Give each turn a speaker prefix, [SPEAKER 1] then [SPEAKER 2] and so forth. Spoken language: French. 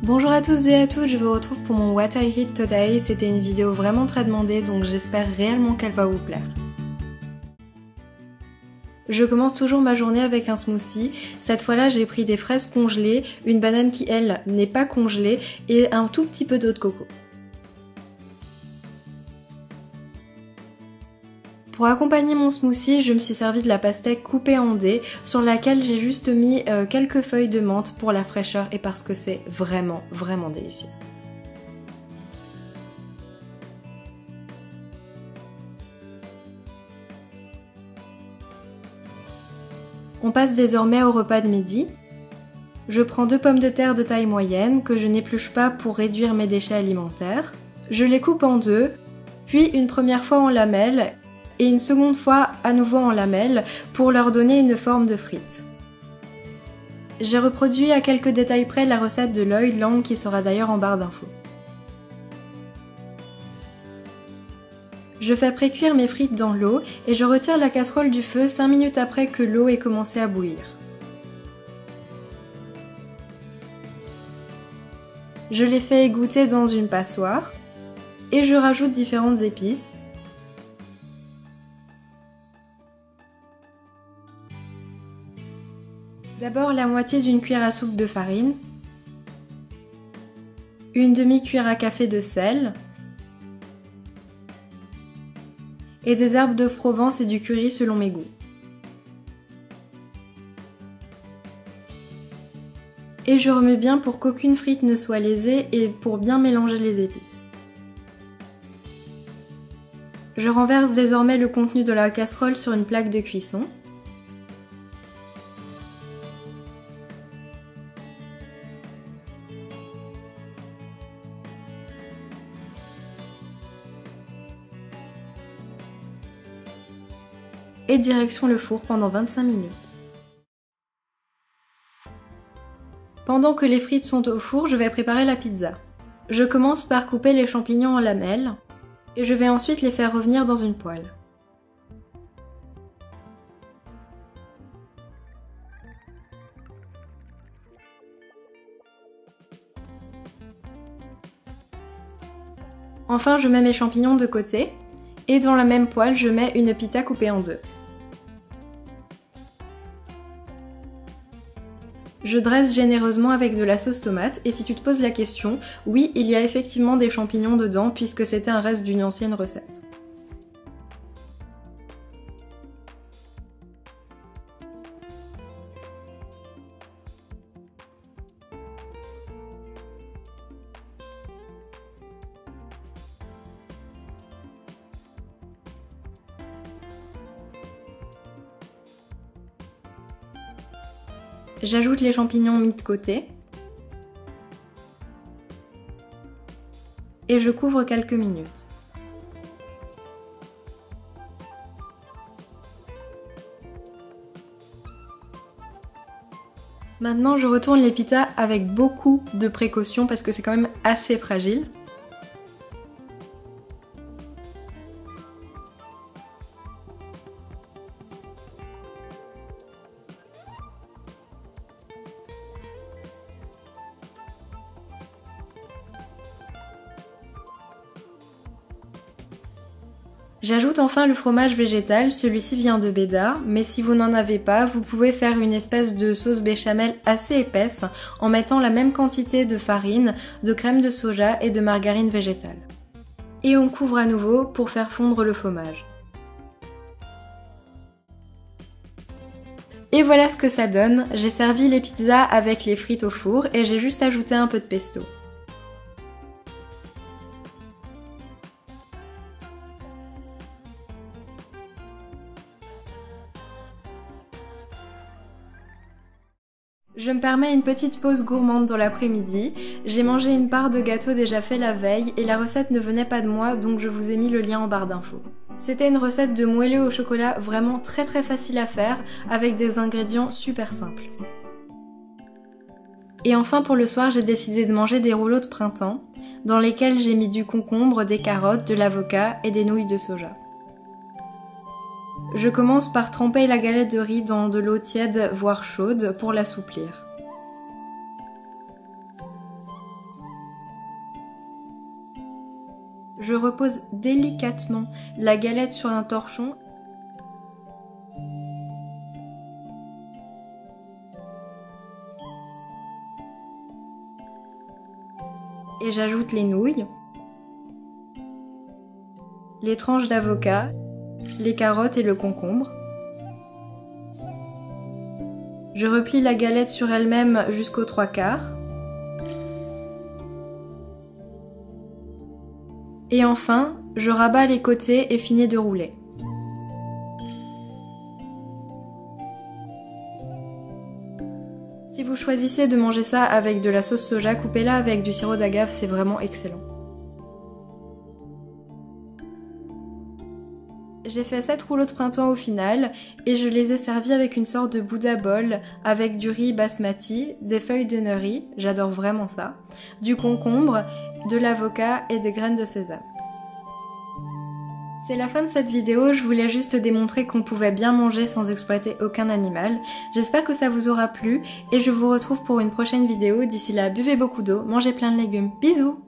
[SPEAKER 1] Bonjour à tous et à toutes, je vous retrouve pour mon What I Eat Today. C'était une vidéo vraiment très demandée, donc j'espère réellement qu'elle va vous plaire. Je commence toujours ma journée avec un smoothie. Cette fois-là, j'ai pris des fraises congelées, une banane qui, elle, n'est pas congelée, et un tout petit peu d'eau de coco. Pour accompagner mon smoothie, je me suis servi de la pastèque coupée en dés sur laquelle j'ai juste mis quelques feuilles de menthe pour la fraîcheur et parce que c'est vraiment délicieux. On passe désormais au repas de midi. Je prends 2 pommes de terre de taille moyenne que je n'épluche pas pour réduire mes déchets alimentaires. Je les coupe en deux, puis une première fois en lamelles et une seconde fois à nouveau en lamelles pour leur donner une forme de frites. J'ai reproduit à quelques détails près la recette de Lloyd Lang qui sera d'ailleurs en barre d'infos. Je fais précuire mes frites dans l'eau et je retire la casserole du feu 5 minutes après que l'eau ait commencé à bouillir. Je les fais égoutter dans une passoire et je rajoute différentes épices. D'abord la moitié d'une cuillère à soupe de farine, une demi-cuillère à café de sel et des herbes de Provence et du curry selon mes goûts. Et je remets bien pour qu'aucune frite ne soit lésée et pour bien mélanger les épices. Je renverse désormais le contenu de la casserole sur une plaque de cuisson. Et direction le four pendant 25 minutes. Pendant que les frites sont au four, je vais préparer la pizza. Je commence par couper les champignons en lamelles et je vais ensuite les faire revenir dans une poêle. Enfin, je mets mes champignons de côté et dans la même poêle, je mets une pita coupée en deux. Je dresse généreusement avec de la sauce tomate et si tu te poses la question, oui, il y a effectivement des champignons dedans puisque c'était un reste d'une ancienne recette. J'ajoute les champignons mis de côté et je couvre quelques minutes. Maintenant, je retourne les pitas avec beaucoup de précaution parce que c'est quand même assez fragile. J'ajoute enfin le fromage végétal, celui-ci vient de Beda, mais si vous n'en avez pas, vous pouvez faire une espèce de sauce béchamel assez épaisse en mettant la même quantité de farine, de crème de soja et de margarine végétale. Et on couvre à nouveau pour faire fondre le fromage. Et voilà ce que ça donne, j'ai servi les pizzas avec les frites au four et j'ai juste ajouté un peu de pesto. Je me permets une petite pause gourmande dans l'après-midi. J'ai mangé une part de gâteau déjà fait la veille et la recette ne venait pas de moi donc je vous ai mis le lien en barre d'infos. C'était une recette de moelleux au chocolat vraiment très facile à faire avec des ingrédients super simples. Et enfin pour le soir j'ai décidé de manger des rouleaux de printemps dans lesquels j'ai mis du concombre, des carottes, de l'avocat et des nouilles de soja. Je commence par tremper la galette de riz dans de l'eau tiède voire chaude pour l'assouplir. Je repose délicatement la galette sur un torchon et j'ajoute les nouilles, les tranches d'avocat, les carottes et le concombre. Je replie la galette sur elle-même jusqu'aux 3/4. Et enfin, je rabats les côtés et finis de rouler. Si vous choisissez de manger ça avec de la sauce soja, coupez-la avec du sirop d'agave, c'est vraiment excellent. J'ai fait 7 rouleaux de printemps au final et je les ai servis avec une sorte de Buddha bowl avec du riz basmati, des feuilles de nori, j'adore vraiment ça, du concombre, de l'avocat et des graines de sésame. C'est la fin de cette vidéo, je voulais juste démontrer qu'on pouvait bien manger sans exploiter aucun animal. J'espère que ça vous aura plu et je vous retrouve pour une prochaine vidéo. D'ici là, buvez beaucoup d'eau, mangez plein de légumes. Bisous!